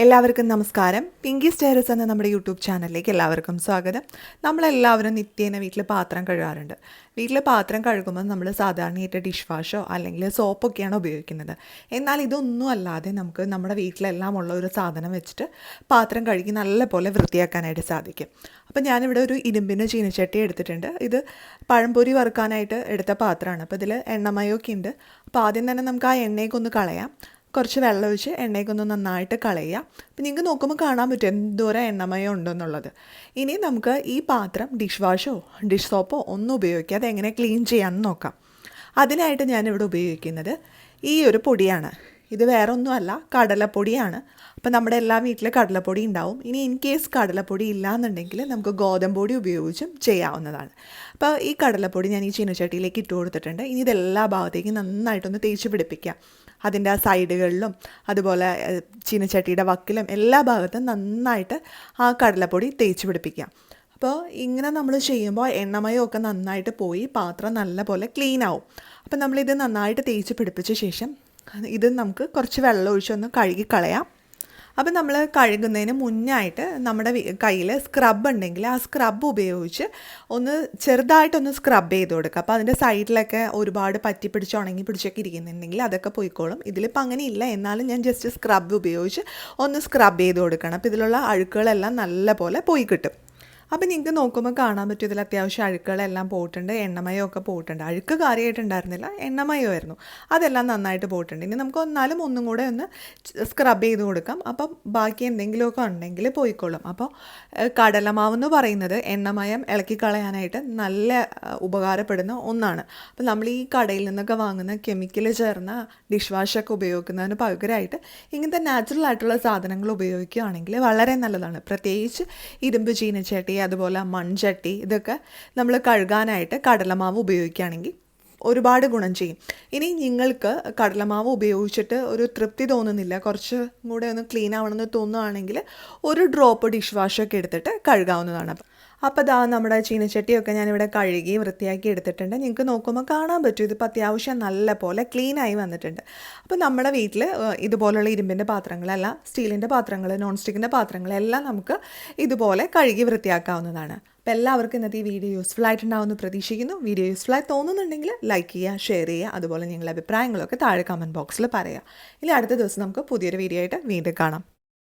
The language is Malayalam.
എല്ലാവർക്കും നമസ്കാരം. പിങ്കി സ്റ്റേറസ് എന്ന നമ്മുടെ യൂട്യൂബ് ചാനലിലേക്ക് എല്ലാവർക്കും സ്വാഗതം. നമ്മളെല്ലാവരും നിത്യേന വീട്ടിൽ പാത്രം കഴുകാറുണ്ട്. വീട്ടിൽ പാത്രം കഴുകുമ്പോൾ നമ്മൾ സാധാരണയായിട്ട് ഡിഷ് വാഷോ അല്ലെങ്കിൽ സോപ്പൊക്കെയാണ് ഉപയോഗിക്കുന്നത്. എന്നാൽ ഇതൊന്നും അല്ലാതെ നമുക്ക് നമ്മുടെ വീട്ടിലെല്ലാം ഉള്ള ഒരു സാധനം വെച്ചിട്ട് പാത്രം കഴുകി നല്ലപോലെ വൃത്തിയാക്കാനായിട്ട് സാധിക്കും. അപ്പോൾ ഞാനിവിടെ ഒരു ഇരുമ്പിൻ്റെ ചീനച്ചട്ടി എടുത്തിട്ടുണ്ട്. ഇത് പഴംപൊരി വറുക്കാനായിട്ട് എടുത്ത പാത്രമാണ്. അപ്പോൾ ഇതിൽ എണ്ണമയമൊക്കെ ഉണ്ട്. അപ്പോൾ ആദ്യം തന്നെ നമുക്ക് ആ എണ്ണയൊക്കെ ഒന്ന് കളയാം. കുറച്ച് വെള്ളം ഒഴിച്ച് എണ്ണയൊക്കെ നന്നായിട്ട് കളയുക. അപ്പം നിങ്ങൾക്ക് നോക്കുമ്പോൾ കാണാൻ പറ്റും എന്തോരം എണ്ണമയം ഉണ്ടെന്നുള്ളത്. ഇനി നമുക്ക് ഈ പാത്രം ഡിഷ് വാഷോ ഡിഷ് സോപ്പോ ഒന്നും ഉപയോഗിക്കാതെ എങ്ങനെ ക്ലീൻ ചെയ്യാമെന്ന് നോക്കാം. അതിനായിട്ട് ഞാനിവിടെ ഉപയോഗിക്കുന്നത് ഈ ഒരു പൊടിയാണ്. ഇത് വേറെ ഒന്നുമല്ല, കടലപ്പൊടിയാണ്. അപ്പോൾ നമ്മുടെ എല്ലാ വീട്ടിലും കടലപ്പൊടി ഉണ്ടാവും. ഇനി ഇൻ കേസ് കടലപ്പൊടി ഇല്ലയെന്നുണ്ടെങ്കിൽ നമുക്ക് ഗോതമ്പ് പൊടി ഉപയോഗിച്ചും ചെയ്യാവുന്നതാണ്. അപ്പോൾ ഈ കടലപ്പൊടി ഞാൻ ഈ ചീനച്ചട്ടിയിലേക്ക് ഇട്ട് കൊടുത്തിട്ടുണ്ട്. ഇനി ഇതെല്ലാ ഭാഗത്തേക്കും നന്നായിട്ടൊന്ന് തേച്ച് പിടിപ്പിക്കാം. അതിൻ്റെ ആ സൈഡുകളിലും അതുപോലെ ചീനച്ചട്ടിയുടെ വക്കിലും എല്ലാ ഭാഗത്തും നന്നായിട്ട് ആ കടലപ്പൊടി തേച്ച് പിടിപ്പിക്കാം. അപ്പോൾ ഇങ്ങനെ നമ്മൾ ചെയ്യുമ്പോൾ എണ്ണമയമൊക്കെ നന്നായിട്ട് പോയി പാത്രം നല്ലപോലെ ക്ലീൻ ആവും. അപ്പോൾ നമ്മളിത് നന്നായിട്ട് തേച്ച് പിടിപ്പിച്ച ശേഷം ഇത് നമുക്ക് കുറച്ച് വെള്ളം ഒഴിച്ചൊന്ന് കഴുകി കളയാം. അപ്പോൾ നമ്മൾ കഴുകുന്നതിന് മുന്നായിട്ട് നമ്മുടെ കയ്യിൽ സ്ക്രബ് ഉണ്ടെങ്കിൽ ആ സ്ക്രബ് ഉപയോഗിച്ച് ഒന്ന് ചെറുതായിട്ടൊന്ന് സ്ക്രബ് ചെയ്ത് കൊടുക്കുക. അപ്പോൾ അതിൻ്റെ സൈഡിലൊക്കെ ഒരുപാട് പറ്റി പിടിച്ച് ഉണങ്ങി പിടിച്ചൊക്കെ ഇരിക്കുന്നുണ്ടെങ്കിൽ അതൊക്കെ പോയിക്കോളും. ഇതിലിപ്പോൾ അങ്ങനെ ഇല്ല, എന്നാലും ഞാൻ ജസ്റ്റ് സ്ക്രബ് ഉപയോഗിച്ച് ഒന്ന് സ്ക്രബ് ചെയ്ത് കൊടുക്കണം. അപ്പോൾ ഇതിലുള്ള അഴുക്കുകളെല്ലാം നല്ലപോലെ പോയി കിട്ടും. അപ്പോൾ നിങ്ങൾക്ക് നോക്കുമ്പോൾ കാണാൻ പറ്റും ഇതിൽ അത്യാവശ്യം അഴുക്കുകളെല്ലാം പോയിട്ടുണ്ട്, എണ്ണമയമൊക്കെ പോയിട്ടുണ്ട്. അഴുക്ക് കാര്യമായിട്ടുണ്ടായിരുന്നില്ല, എണ്ണമയമായിരുന്നു. അതെല്ലാം നന്നായിട്ട് പോയിട്ടുണ്ട്. ഇനി നമുക്ക് ഒന്നാലും ഒന്നും കൂടെ ഒന്ന് സ്ക്രബ് ചെയ്ത് കൊടുക്കാം. അപ്പം ബാക്കി എന്തെങ്കിലുമൊക്കെ ഉണ്ടെങ്കിൽ പോയിക്കൊള്ളും. അപ്പോൾ കടലമാവെന്ന് പറയുന്നത് എണ്ണമയം ഇളക്കി കളയാനായിട്ട് നല്ല ഉപകാരപ്പെടുന്ന ഒന്നാണ്. അപ്പോൾ നമ്മൾ ഈ കടയിൽ നിന്നൊക്കെ വാങ്ങുന്ന കെമിക്കൽ ചേർന്ന ഡിഷ് വാഷൊക്കെ ഉപയോഗിക്കുന്നതിന് പകരമായിട്ട് ഇങ്ങനത്തെ നാച്ചുറൽ ആയിട്ടുള്ള സാധനങ്ങൾ ഉപയോഗിക്കുകയാണെങ്കിൽ വളരെ നല്ലതാണ്. പ്രത്യേകിച്ച് ഇരുമ്പ് ചീനച്ചട്ടി അതുപോലെ മൺചട്ടി ഇതൊക്കെ നമ്മൾ കഴുകാനായിട്ട് കടലമാവ് ഉപയോഗിക്കുകയാണെങ്കിൽ ഒരുപാട് ഗുണം ചെയ്യും. ഇനി നിങ്ങൾക്ക് കടലമാവ് ഉപയോഗിച്ചിട്ട് ഒരു തൃപ്തി തോന്നുന്നില്ല, കുറച്ച് കൂടെ ഒന്ന് ക്ലീൻ ആവണമെന്ന് തോന്നുകയാണെങ്കിൽ ഒരു ഡ്രോപ്പ് ഡിഷ് വാഷൊക്കെ എടുത്തിട്ട് കഴുകാവുന്നതാണ്. അപ്പോൾ ദാ നമ്മുടെ ചീനച്ചട്ടിയൊക്കെ ഞാനിവിടെ കഴുകി വൃത്തിയാക്കി എടുത്തിട്ടുണ്ട്. നിങ്ങൾക്ക് നോക്കുമ്പോൾ കാണാൻ പറ്റും ഇതിപ്പോൾ അത്യാവശ്യം നല്ല പോലെ ക്ലീനായി വന്നിട്ടുണ്ട്. അപ്പോൾ നമ്മുടെ വീട്ടിൽ ഇതുപോലുള്ള ഇരുമ്പിൻ്റെ പാത്രങ്ങളെല്ലാം സ്റ്റീലിൻ്റെ പാത്രങ്ങൾ നോൺ സ്റ്റിക്കിൻ്റെ പാത്രങ്ങളെല്ലാം നമുക്ക് ഇതുപോലെ കഴുകി വൃത്തിയാക്കാവുന്നതാണ്. അപ്പോൾ എല്ലാവർക്കും ഇന്നത്തെ ഈ വീഡിയോ യൂസ്ഫുൾ ആയിട്ടുണ്ടാവുമെന്ന് പ്രതീക്ഷിക്കുന്നു. വീഡിയോ യൂസ്ഫുൾ ആയി തോന്നുന്നുണ്ടെങ്കിൽ ലൈക്ക് ചെയ്യുക, ഷെയർ ചെയ്യുക, അതുപോലെ നിങ്ങളുടെ അഭിപ്രായങ്ങളൊക്കെ താഴെ കമൻറ്റ് ബോക്സിൽ പറയുക. ഇനി അടുത്ത ദിവസം നമുക്ക് പുതിയൊരു വീഡിയോ ആയിട്ട് വീണ്ടും കാണാം.